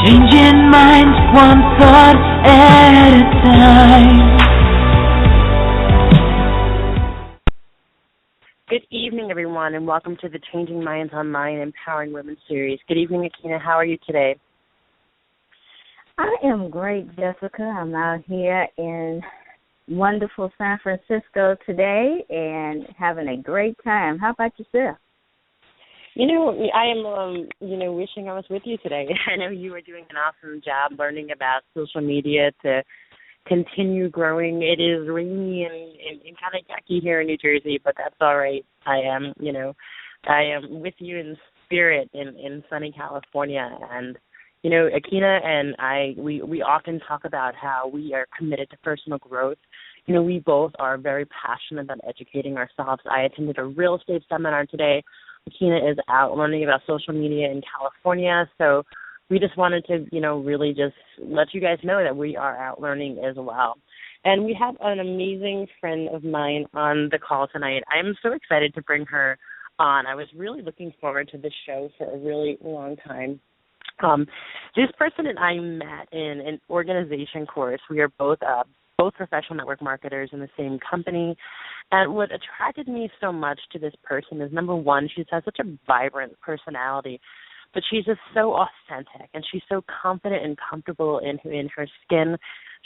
Changing minds one thought at a time. Good evening, everyone, and welcome to the Changing Minds Online Empowering Women series. Good evening, Akina. How are you today? I am great, Jessica. I'm out here in wonderful San Francisco today and having a great time. How about yourself? You know, I am, wishing I was with you today. I know you are doing an awesome job learning about social media to continue growing. It is rainy and kind of yucky here in New Jersey, but that's all right. I am with you in spirit in sunny California. And, Akina and we often talk about how we are committed to personal growth. We both are very passionate about educating ourselves. I attended a real estate seminar today. Akina is out learning about social media in California, so we just wanted to, really just let you guys know that we are out learning as well. And we have an amazing friend of mine on the call tonight. I'm so excited to bring her on. I was really looking forward to this show for a really long time. This person and I met in an organization course. We are both professional network marketers in the same company. And what attracted me so much to this person is, number one, she has such a vibrant personality, but she's just so authentic, and she's so confident and comfortable in her skin.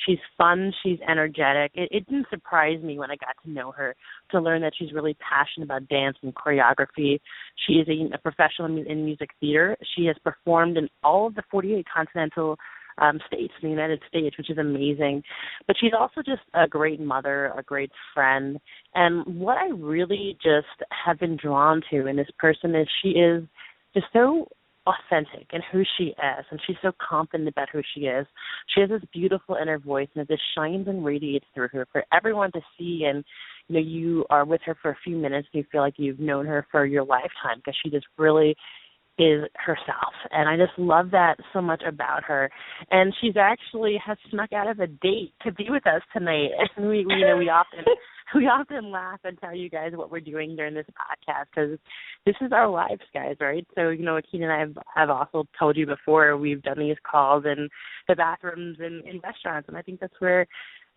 She's fun. She's energetic. It didn't surprise me when I got to know her to learn that she's really passionate about dance and choreography. She is a professional in music theater. She has performed in all of the 48 continental states in the United States, which is amazing. But she's also just a great mother, a great friend. And what I really just have been drawn to in this person is she is just so authentic in who she is, and she's so confident about who she is. She has this beautiful inner voice, and it just shines and radiates through her for everyone to see. And you are with her for a few minutes, and you feel like you've known her for your lifetime, because she just really is herself. And I just love that so much about her. And she's actually has snuck out of a date to be with us tonight. And we often laugh and tell you guys what we're doing during this podcast, because this is our lives, guys, right? So, Akina and I have also told you before, we've done these calls in the bathrooms and in restaurants, and I think that's where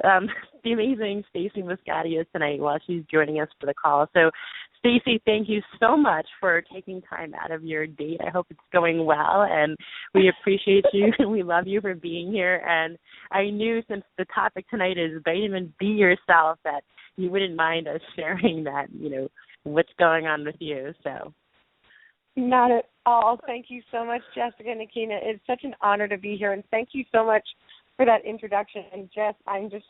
the amazing Stacey Muscati is tonight while she's joining us for the call. So, Stacey, thank you so much for taking time out of your date. I hope it's going well, and we appreciate you, and we love you for being here. And I knew, since the topic tonight is vitamin B yourself, that you wouldn't mind us sharing that, what's going on with you. So, not at all. Thank you so much, Jessica and Akina. It's such an honor to be here, and thank you so much for that introduction. And Jess, I'm just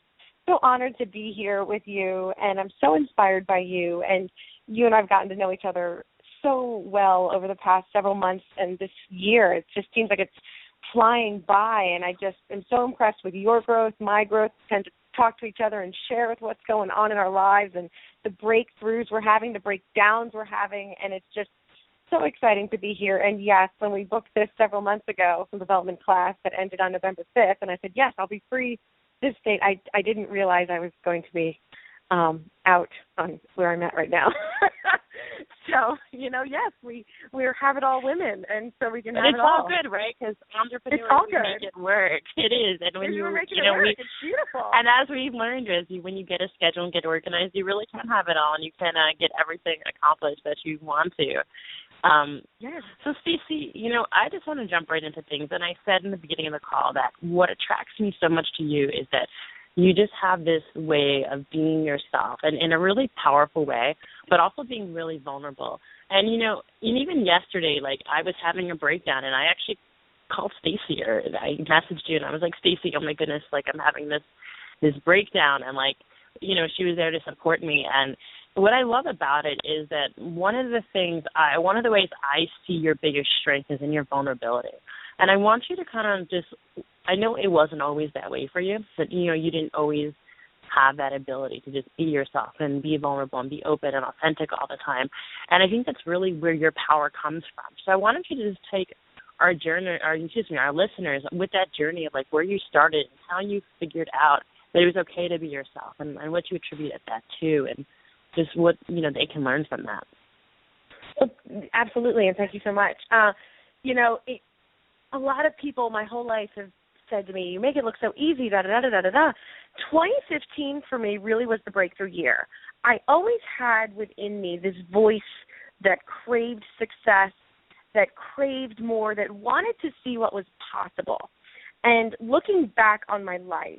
so honored to be here with you, and I'm so inspired by you. And you and I have gotten to know each other so well over the past several months and this year. It just seems like it's flying by, and I just am so impressed with your growth, my growth. We tend to talk to each other and share with what's going on in our lives and the breakthroughs we're having, the breakdowns we're having, and it's just so exciting to be here. And yes, when we booked this several months ago from development class that ended on November 5th, and I said, yes, I'll be free this date, I didn't realize I was going to be out on where I'm at right now. So, yes, we have it all women, and so we can have it all. It's all good, right? Because entrepreneurs, it's all we good. make it work. It is. And when we're making it work, it's beautiful. And as we've learned, when you get a schedule and get organized, you really can have it all, and you can get everything accomplished that you want to. Yes. So, Stacey, I just want to jump right into things. And I said in the beginning of the call that what attracts me so much to you is that you just have this way of being yourself, and in a really powerful way, but also being really vulnerable. And, and even yesterday, I was having a breakdown, and I actually called Stacey, or I messaged you, and I was like, Stacey, oh, my goodness, I'm having this breakdown. And, she was there to support me. And what I love about it is that one of the ways I see your biggest strength is in your vulnerability. And I want you to kind of I know it wasn't always that way for you, but, you didn't always have that ability to just be yourself and be vulnerable and be open and authentic all the time. And I think that's really where your power comes from. So I wanted you to just take our listeners with that journey of where you started and how you figured out that it was okay to be yourself, and what you attribute that to, and just what, they can learn from that. Absolutely, and thank you so much. a lot of people my whole life have said to me, you make it look so easy, da-da-da-da-da-da. 2015 for me really was the breakthrough year. I always had within me this voice that craved success, that craved more, that wanted to see what was possible. And looking back on my life,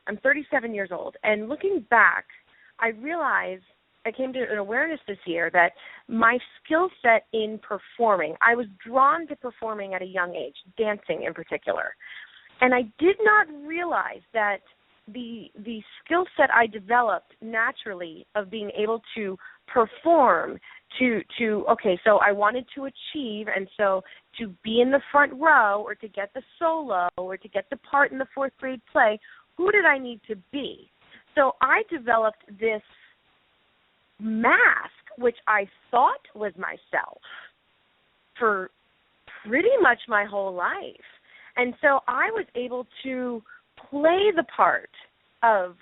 I'm 37 years old, and looking back, I realized, I came to an awareness this year that my skill set in performing, I was drawn to performing at a young age, dancing in particular. And I did not realize that the skill set I developed naturally of being able to perform, okay, so I wanted to achieve, and so to be in the front row or to get the solo or to get the part in the fourth grade play, who did I need to be? So I developed this mask, which I thought was myself for pretty much my whole life. And so I was able to play the part of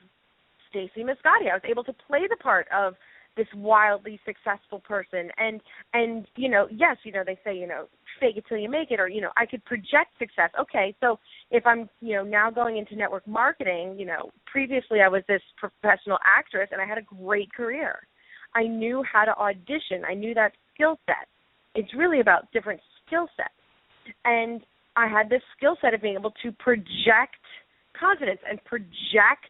Stacey Mascotti. I was able to play the part of this wildly successful person. And yes, they say, fake it till you make it, or, I could project success. Okay, so if I'm, now going into network marketing, previously I was this professional actress and I had a great career. I knew how to audition. I knew that skill set. It's really about different skill sets. And I had this skill set of being able to project confidence and project,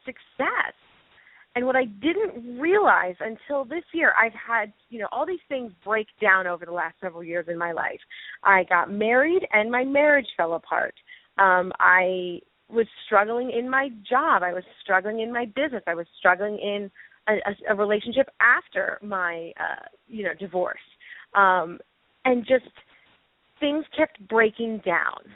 success. And what I didn't realize until this year, I've had, all these things break down over the last several years in my life. I got married and my marriage fell apart. I was struggling in my job. I was struggling in my business. I was struggling in a relationship after my, divorce. And just things kept breaking down.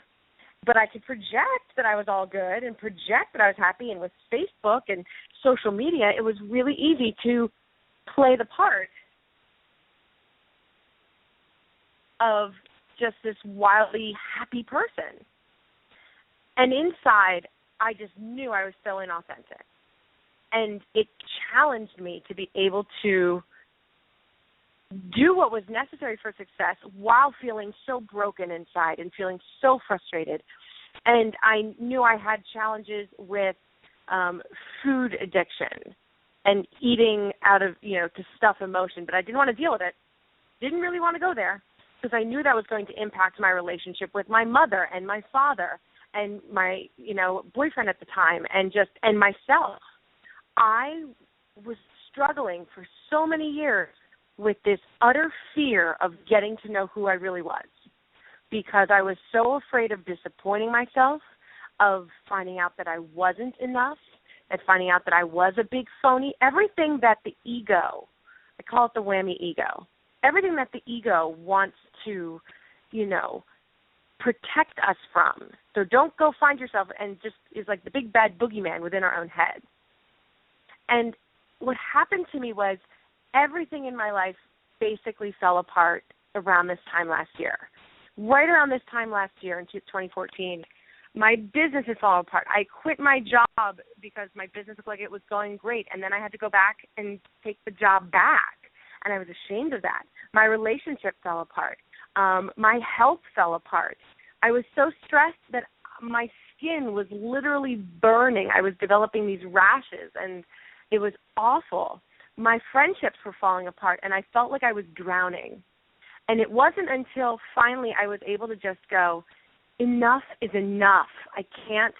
But I could project that I was all good and project that I was happy. And with Facebook and social media, it was really easy to play the part of just this wildly happy person. And inside, I just knew I was so inauthentic. And it challenged me to be able to do what was necessary for success while feeling so broken inside and feeling so frustrated. And I knew I had challenges with food addiction and eating out of, to stuff emotion, but I didn't want to deal with it. Didn't really want to go there because I knew that was going to impact my relationship with my mother and my father and my, boyfriend at the time and myself. I was struggling for so many years with this utter fear of getting to know who I really was because I was so afraid of disappointing myself, of finding out that I wasn't enough, and finding out that I was a big phony. Everything that the ego, I call it the whammy ego, everything that the ego wants to, protect us from. So don't go find yourself and just is like the big bad boogeyman within our own head. And what happened to me was everything in my life basically fell apart around this time last year. Right around this time last year in 2014, my business had fallen apart. I quit my job because my business looked like it was going great, and then I had to go back and take the job back, and I was ashamed of that. My relationship fell apart. My health fell apart. I was so stressed that my skin was literally burning. I was developing these rashes, and it was awful. My friendships were falling apart, and I felt like I was drowning. And it wasn't until finally I was able to just go, enough is enough. I can't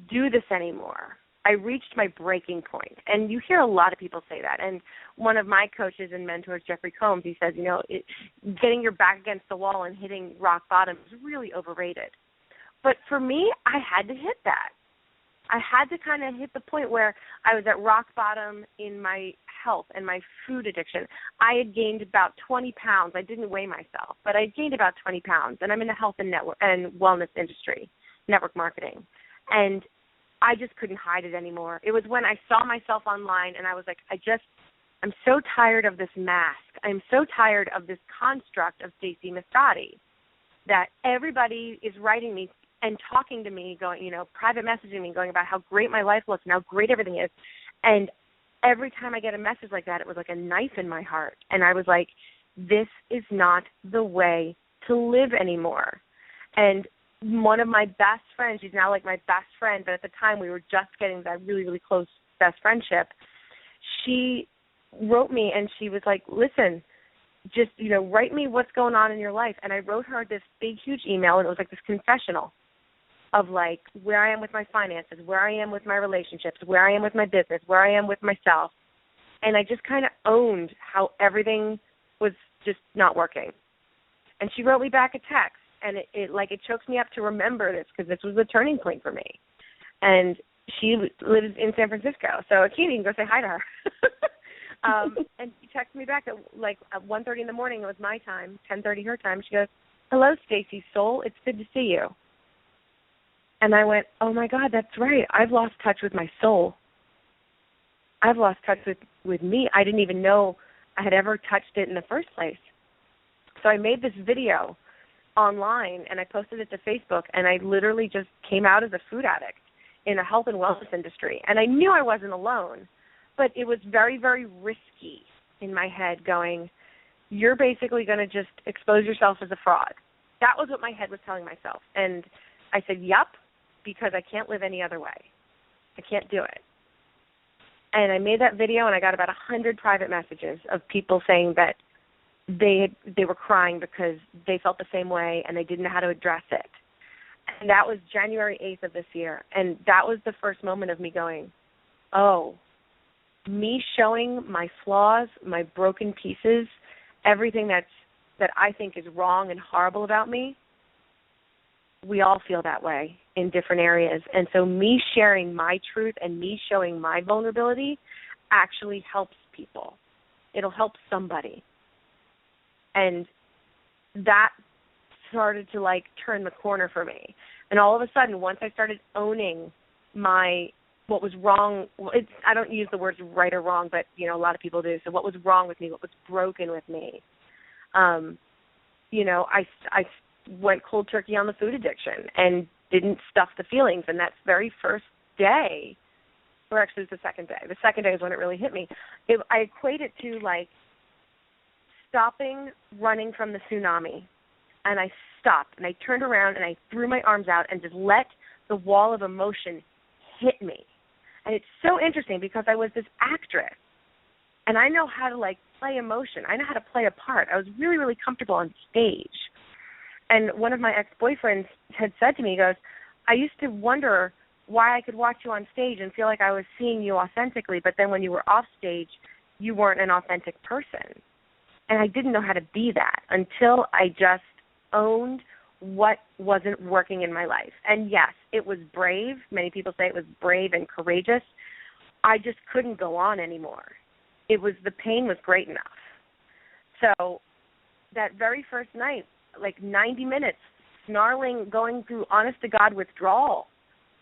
do this anymore. I reached my breaking point. And you hear a lot of people say that. And one of my coaches and mentors, Jeffrey Combs, he says, getting your back against the wall and hitting rock bottom is really overrated. But for me, I had to hit that. I had to kind of hit the point where I was at rock bottom in my health and my food addiction. I had gained about 20 pounds. I didn't weigh myself, but I gained about 20 pounds, and I'm in the health and network and wellness industry, network marketing, and I just couldn't hide it anymore. It was when I saw myself online, and I was like, I'm so tired of this mask. I'm so tired of this construct of Stacey Mascotti that everybody is writing me and talking to me, going, private messaging me, going about how great my life looks and how great everything is. And every time I get a message like that, it was like a knife in my heart. And I was like, this is not the way to live anymore. And one of my best friends, she's now like my best friend, but at the time we were just getting that really, really close best friendship. She wrote me and she was like, listen, just, write me what's going on in your life. And I wrote her this big, huge email, and it was like this confessional of like where I am with my finances, where I am with my relationships, where I am with my business, where I am with myself. And I just kind of owned how everything was just not working. And she wrote me back a text, and it chokes me up to remember this because this was a turning point for me. And she lives in San Francisco, so Akina, you can go say hi to her. And she texted me back at 1:30 in the morning. It was my time, 10:30 her time. She goes, "Hello, Stacy Soul. It's good to see you." And I went, "Oh my God, that's right. I've lost touch with my soul. I've lost touch with me. I didn't even know I had ever touched it in the first place." So I made this video online, and I posted it to Facebook, and I literally just came out as a food addict in a health and wellness industry. And I knew I wasn't alone, but it was very, very risky in my head going, you're basically going to just expose yourself as a fraud. That was what my head was telling myself. And I said, yep, because I can't live any other way. I can't do it. And I made that video, and I got about 100 private messages of people saying that they were crying because they felt the same way and they didn't know how to address it. And that was January 8th of this year. And that was the first moment of me going, oh, me showing my flaws, my broken pieces, everything that I think is wrong and horrible about me, we all feel that way in different areas. And so me sharing my truth and me showing my vulnerability actually helps people. It'll help somebody. And that started to turn the corner for me. And all of a sudden, once I started owning what was wrong, I don't use the words right or wrong, but a lot of people do. So what was wrong with me, what was broken with me, I went cold turkey on the food addiction and didn't stuff the feelings. And that very first day, or actually it was the second day. The second day is when it really hit me. I equate it to stopping running from the tsunami. And I stopped, and I turned around, and I threw my arms out and just let the wall of emotion hit me. And it's so interesting because I was this actress, and I know how to, play emotion. I know how to play a part. I was really, really comfortable on stage. And one of my ex-boyfriends had said to me, he goes, I used to wonder why I could watch you on stage and feel like I was seeing you authentically, but then when you were off stage, you weren't an authentic person. And I didn't know how to be that until I just owned what wasn't working in my life. And yes, it was brave. Many people say it was brave and courageous. I just couldn't go on anymore. The pain was great enough. So that very first night, 90 minutes, snarling, going through honest to God withdrawal,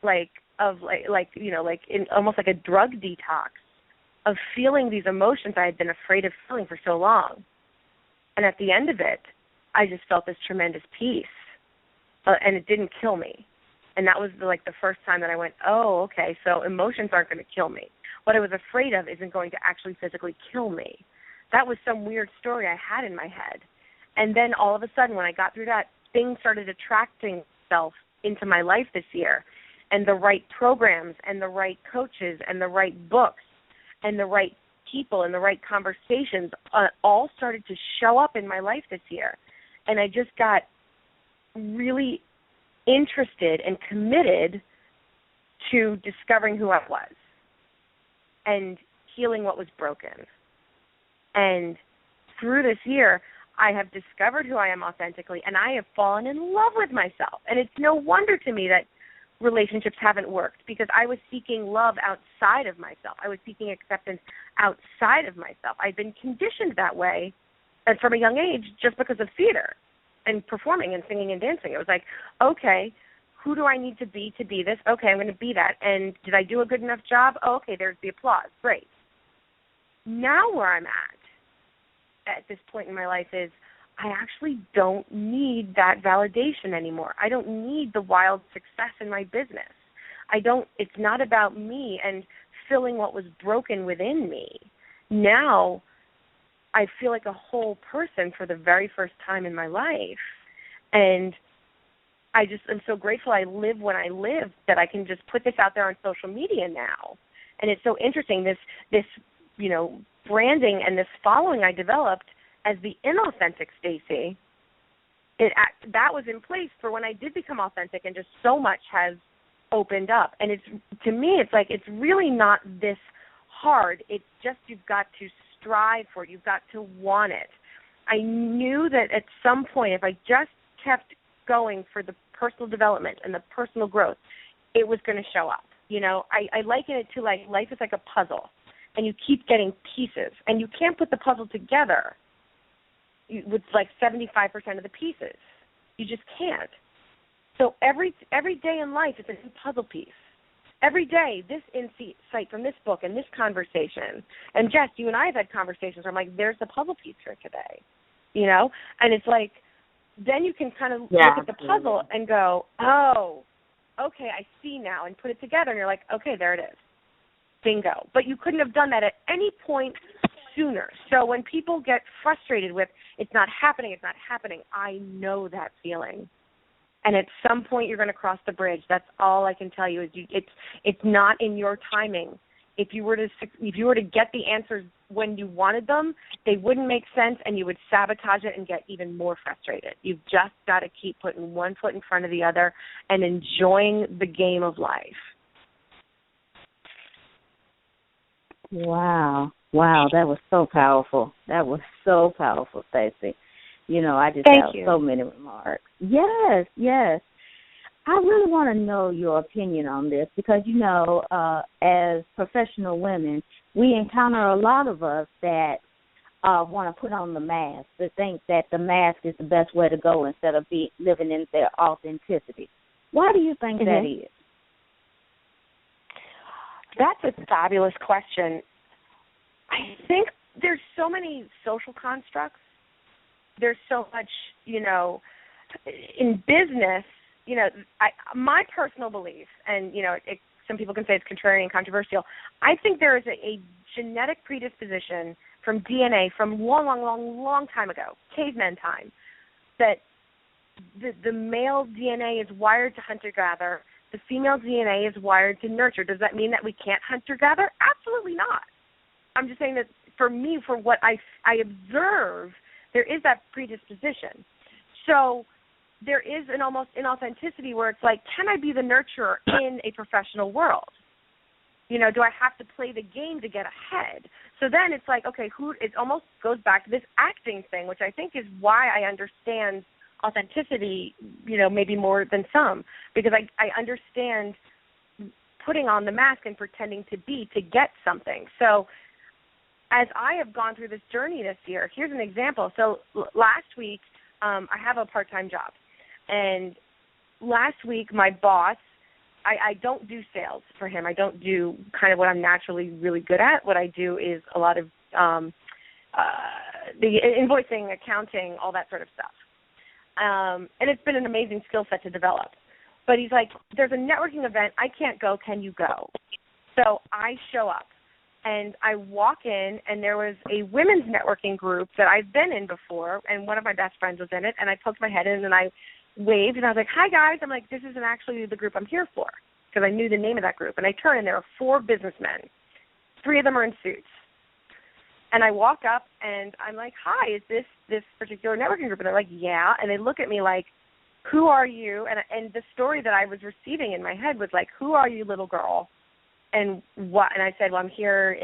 almost like a drug detox of feeling these emotions I had been afraid of feeling for so long. And at the end of it, I just felt this tremendous peace, and it didn't kill me. And that was the first time that I went, oh, okay, so emotions aren't going to kill me. What I was afraid of isn't going to actually physically kill me. That was some weird story I had in my head. And then all of a sudden, when I got through that, things started attracting itself into my life this year, and the right programs and the right coaches and the right books and the right people and the right conversations all started to show up in my life this year. And I just got really interested and committed to discovering who I was and healing what was broken. And through this year, I have discovered who I am authentically, and I have fallen in love with myself. And it's no wonder to me that relationships haven't worked, because I was seeking love outside of myself. I was seeking acceptance outside of myself. I'd been conditioned that way and from a young age just because of theater and performing and singing and dancing. It was like, okay, who do I need to be this? Okay, I'm going to be that. And did I do a good enough job? Oh, okay, there's the applause. Great. Now where I'm at this point in my life is I actually don't need that validation anymore. I don't need the wild success in my business. It's not about me and filling what was broken within me. Now I feel like a whole person for the very first time in my life. And I just am so grateful I live when I live that I can just put this out there on social media now. And it's so interesting, this branding and this following I developed as the inauthentic Stacey, that was in place for when I did become authentic, and just so much has opened up. And to me, it's like it's really not this hard. It's just you've got to strive for it. You've got to want it. I knew that at some point, if I just kept going for the personal development and the personal growth, it was going to show up. I liken it to like life is like a puzzle, and you keep getting pieces, and you can't put the puzzle together with like 75% of the pieces. You just can't. So every day in life is a new puzzle piece. Every day, this insight from this book and this conversation. And Jess, you and I have had conversations where I'm like, there's the puzzle piece for today, And it's like, then you can kind of look at the puzzle and go, oh, okay, I see now, and put it together, and you're like, okay, there it is. Bingo. But you couldn't have done that at any point sooner. So when people get frustrated with, it's not happening, I know that feeling. And at some point you're going to cross the bridge. That's all I can tell you. It's not in your timing. If you were to get the answers when you wanted them, they wouldn't make sense, and you would sabotage it and get even more frustrated. You've just got to keep putting one foot in front of the other and enjoying the game of life. Wow, that was so powerful. Stacey. I just Thank have you. so many remarks. Yes. I really want to know your opinion on this because, as professional women, we encounter a lot of us that want to put on the mask, that think that the mask is the best way to go instead of living in their authenticity. Why do you think that is? That's a fabulous question. I think there's so many social constructs. There's so much, in business, my personal belief, and, some people can say it's contrarian, controversial, I think there is a genetic predisposition from DNA from long time ago, caveman time, that the male DNA is wired to hunter-gatherer, the female DNA is wired to nurture. Does that mean that we can't hunter-gather? Absolutely not. I'm just saying that for me, for what I observe, there is that predisposition. So there is an almost inauthenticity where it's like, can I be the nurturer in a professional world? Do I have to play the game to get ahead? So then it's like, okay, it almost goes back to this acting thing, which I think is why I understand authenticity, maybe more than some, because I understand putting on the mask and pretending to get something. So as I have gone through this journey this year, here's an example. So last week, I have a part-time job. And last week, my boss, I don't do sales for him. I don't do kind of what I'm naturally really good at. What I do is a lot of the invoicing, accounting, all that sort of stuff. And it's been an amazing skill set to develop. But he's like, there's a networking event. I can't go. Can you go? So I show up. And I walk in, and there was a women's networking group that I've been in before, and one of my best friends was in it, and I poked my head in, and I waved, and I was like, hi, guys. I'm like, this isn't actually the group I'm here for, because I knew the name of that group. And I turn, and there are 4 businessmen. 3 of them are in suits. And I walk up, and I'm like, hi, is this particular networking group? And they're like, yeah. And they look at me like, who are you? And the story that I was receiving in my head was like, who are you, little girl? And what? And I said, well, I'm here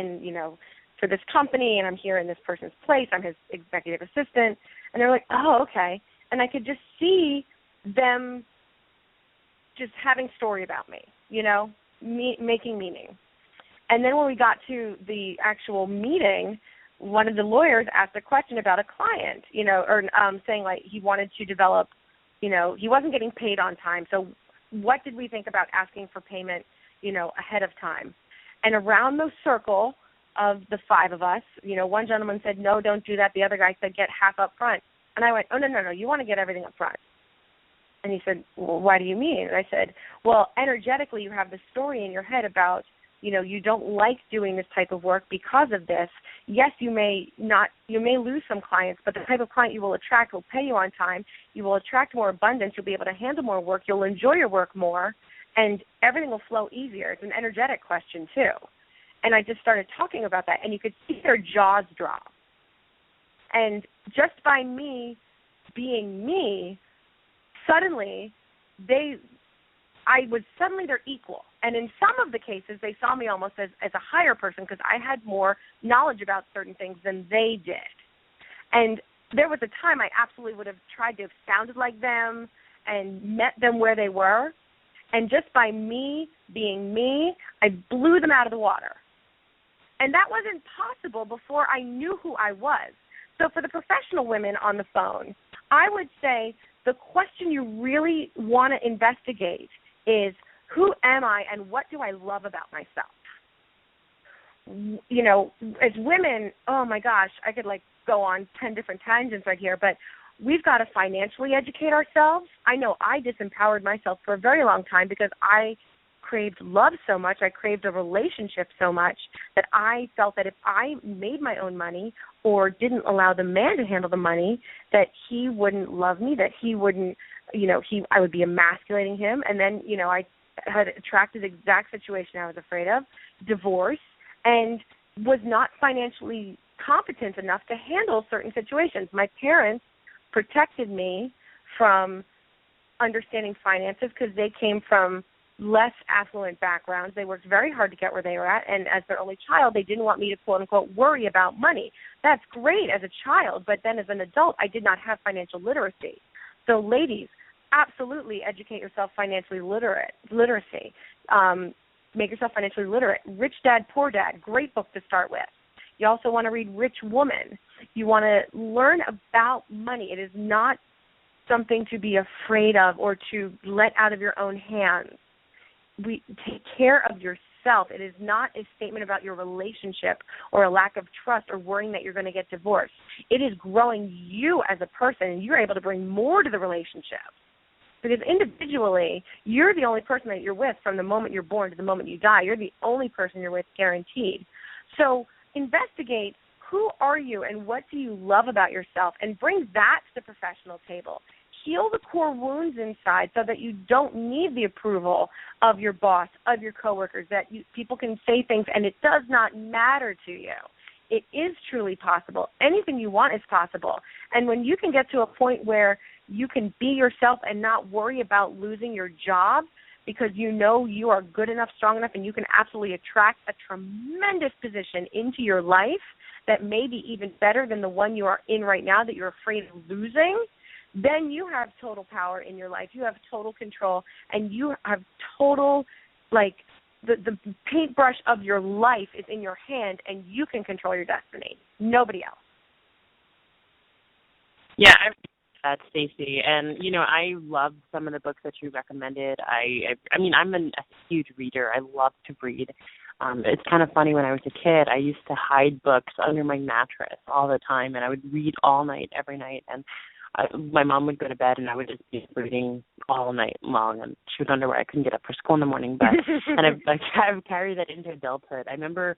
for this company, and I'm here in this person's place. I'm his executive assistant. And they're like, oh, okay. And I could just see them just having story about me, making meaning. And then when we got to the actual meeting, one of the lawyers asked a question about a client, or saying like he wanted to develop, he wasn't getting paid on time. So what did we think about asking for payment ahead of time? And around the circle of the 5 of us, one gentleman said, no, don't do that. The other guy said, get half up front. And I went, oh, no, you want to get everything up front. And he said, well, why do you mean? And I said, well, energetically you have the story in your head about you don't like doing this type of work because of this. Yes, you may lose some clients, but the type of client you will attract will pay you on time. You will attract more abundance. You'll be able to handle more work. You'll enjoy your work more, and everything will flow easier. It's an energetic question, too. And I just started talking about that, and you could see their jaws drop. And just by me being me, suddenly they're equal. And in some of the cases, they saw me almost as a higher person because I had more knowledge about certain things than they did. And there was a time I absolutely would have tried to have sounded like them and met them where they were. And just by me being me, I blew them out of the water. And that wasn't possible before I knew who I was. So for the professional women on the phone, I would say the question you really want to investigate is, who am I and what do I love about myself? As women, oh my gosh, I could go on 10 different tangents right here, but we've got to financially educate ourselves. I know I disempowered myself for a very long time because I craved love so much, I craved a relationship so much that I felt that if I made my own money or didn't allow the man to handle the money, that he wouldn't love me, that he wouldn't, I would be emasculating him, and then, I had attracted the exact situation I was afraid of, divorce, and was not financially competent enough to handle certain situations. My parents protected me from understanding finances because they came from less affluent backgrounds. They worked very hard to get where they were at, and as their only child, they didn't want me to, quote-unquote, worry about money. That's great as a child, but then as an adult, I did not have financial literacy. So ladies, absolutely educate yourself financially literacy. Make yourself financially literate. Rich Dad, Poor Dad, great book to start with. You also want to read Rich Woman. You want to learn about money. It is not something to be afraid of or to let out of your own hands. We take care of yourself. It is not a statement about your relationship or a lack of trust or worrying that you're going to get divorced. It is growing you as a person, and you're able to bring more to the relationship. Because individually, you're the only person that you're with from the moment you're born to the moment you die. You're the only person you're with, guaranteed. So investigate who are you and what do you love about yourself, and bring that to the professional table. Heal the core wounds inside so that you don't need the approval of your boss, of your coworkers, that people can say things and it does not matter to you. It is truly possible. Anything you want is possible. And when you can get to a point where you can be yourself and not worry about losing your job because you know you are good enough, strong enough, and you can absolutely attract a tremendous position into your life that may be even better than the one you are in right now that you're afraid of losing, then you have total power in your life. You have total control, and you have total, the paintbrush of your life is in your hand, and you can control your destiny. Nobody else. Yeah, I Stacey, and I loved some of the books that you recommended. I mean, I'm a huge reader. I love to read. It's kind of funny, when I was a kid, I used to hide books under my mattress all the time, and I would read all night, every night, and my mom would go to bed, and I would just be reading all night long, and she would wonder why I couldn't get up for school in the morning. But and I've carried that into adulthood. I remember,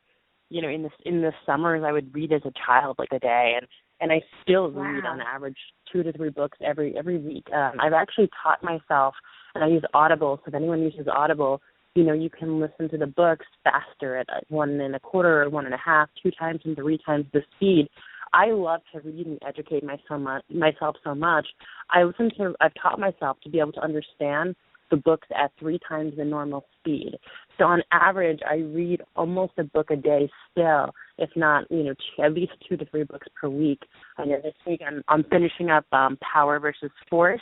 in the summers, I would read as a child, a day, and I still read on average 2 to 3 books every week. I've actually taught myself, and I use Audible. So if anyone uses Audible, you can listen to the books faster at 1 1/4 or 1 1/2, 2 times and 3 times the speed. I love to read and educate myself so much. I've taught myself to be able to understand the books at 3 times the normal speed. So on average, I read almost a book a day still, if not, at least 2 to 3 books per week. I know this week I'm finishing up Power versus Force,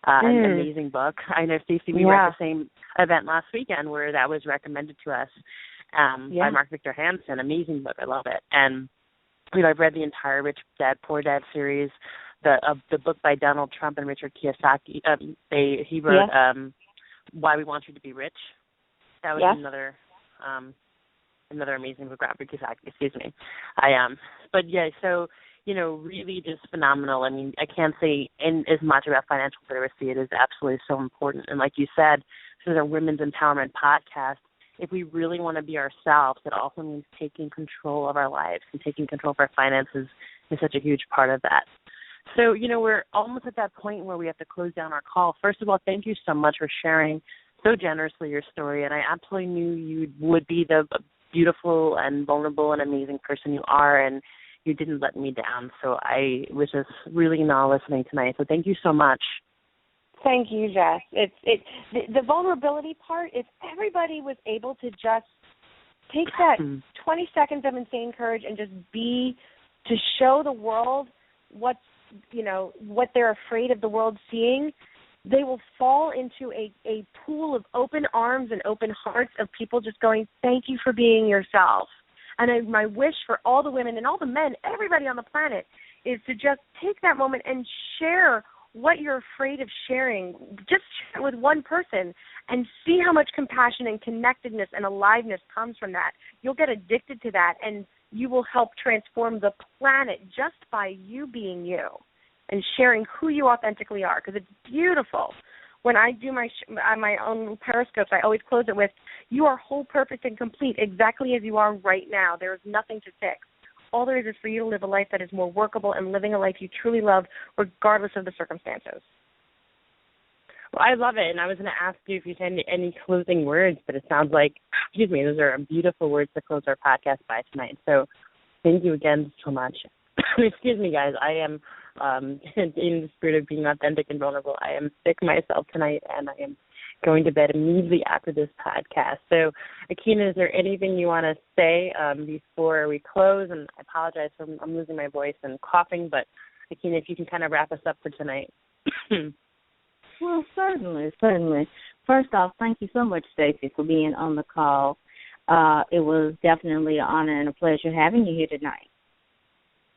an amazing book. I know, Stacey, we were at the same event last weekend where that was recommended to us by Mark Victor Hansen. Amazing book. I love it. And I've read the entire Rich Dad, Poor Dad series, the book by Donald Trump and Richard Kiyosaki. He wrote Why We Want You to Be Rich. That was another amazing book, Robert Kiyosaki. Excuse me. But yeah, so really just phenomenal. I mean, I can't say as much about financial literacy. It is absolutely so important. And like you said, this is a women's empowerment podcast. if we really want to be ourselves, it also means taking control of our lives, and taking control of our finances is such a huge part of that. So, we're almost at that point where we have to close down our call. First of all, thank you so much for sharing so generously your story, and I absolutely knew you would be the beautiful and vulnerable and amazing person you are, and you didn't let me down. So I was just really in awe listening tonight. So thank you so much. Thank you, Jess. The vulnerability part. If everybody was able to just take that 20 seconds of insane courage and just to show the world what they're afraid of the world seeing, they will fall into a pool of open arms and open hearts of people just going, thank you for being yourself. And my wish for all the women and all the men, everybody on the planet, is to just take that moment and share what you're afraid of sharing. Just share it with one person and see how much compassion and connectedness and aliveness comes from that. You'll get addicted to that, and you will help transform the planet just by you being you and sharing who you authentically are, because it's beautiful. When I do my own Periscopes, I always close it with, you are whole, perfect, and complete exactly as you are right now. There is nothing to fix. All there is for you to live a life that is more workable and living a life you truly love regardless of the circumstances. Well, I love it, and I was going to ask you if you had any closing words, but it sounds like, those are beautiful words to close our podcast by tonight. So thank you again so much. Excuse me, guys. I am, in the spirit of being authentic and vulnerable, I am sick myself tonight, and I am going to bed immediately after this podcast. So, Akina, is there anything you want to say before we close? And I apologize for I'm losing my voice and coughing, but Akina, if you can kind of wrap us up for tonight. Well, certainly. First off, thank you so much, Stacey, for being on the call. It was definitely an honor and a pleasure having you here tonight.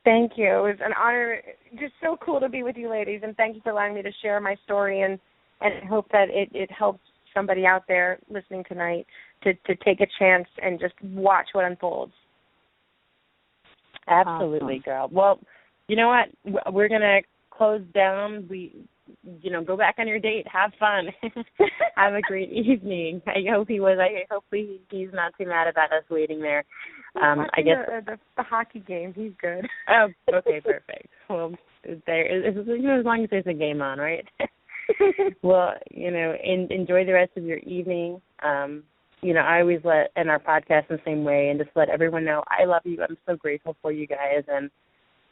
Thank you. It was an honor. Just so cool to be with you ladies, and thank you for allowing me to share my story, and I hope that it helps somebody out there listening tonight to take a chance and just watch what unfolds. Absolutely, awesome. Girl. Well, you know what? We're going to close down. Go back on your date. Have fun. Have a great evening. I hope hopefully he's not too mad about us waiting there. I guess the hockey game. He's good. Oh, okay, perfect. Well, as long as there's a game on, right? Well, enjoy the rest of your evening. I always end our podcast in the same way and just let everyone know I love you. I'm so grateful for you guys, and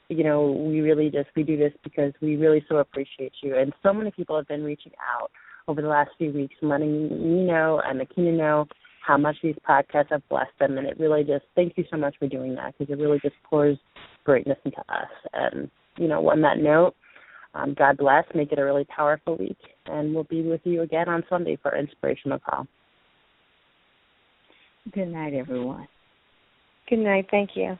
we do this because we really so appreciate you. And so many people have been reaching out over the last few weeks, letting me know and Akina know how much these podcasts have blessed them. And it really just, thank you so much for doing that, because it really just pours greatness into us. And, on that note, God bless, make it a really powerful week. And we'll be with you again on Sunday for Inspirational Call. Good night, everyone. Good night. Thank you.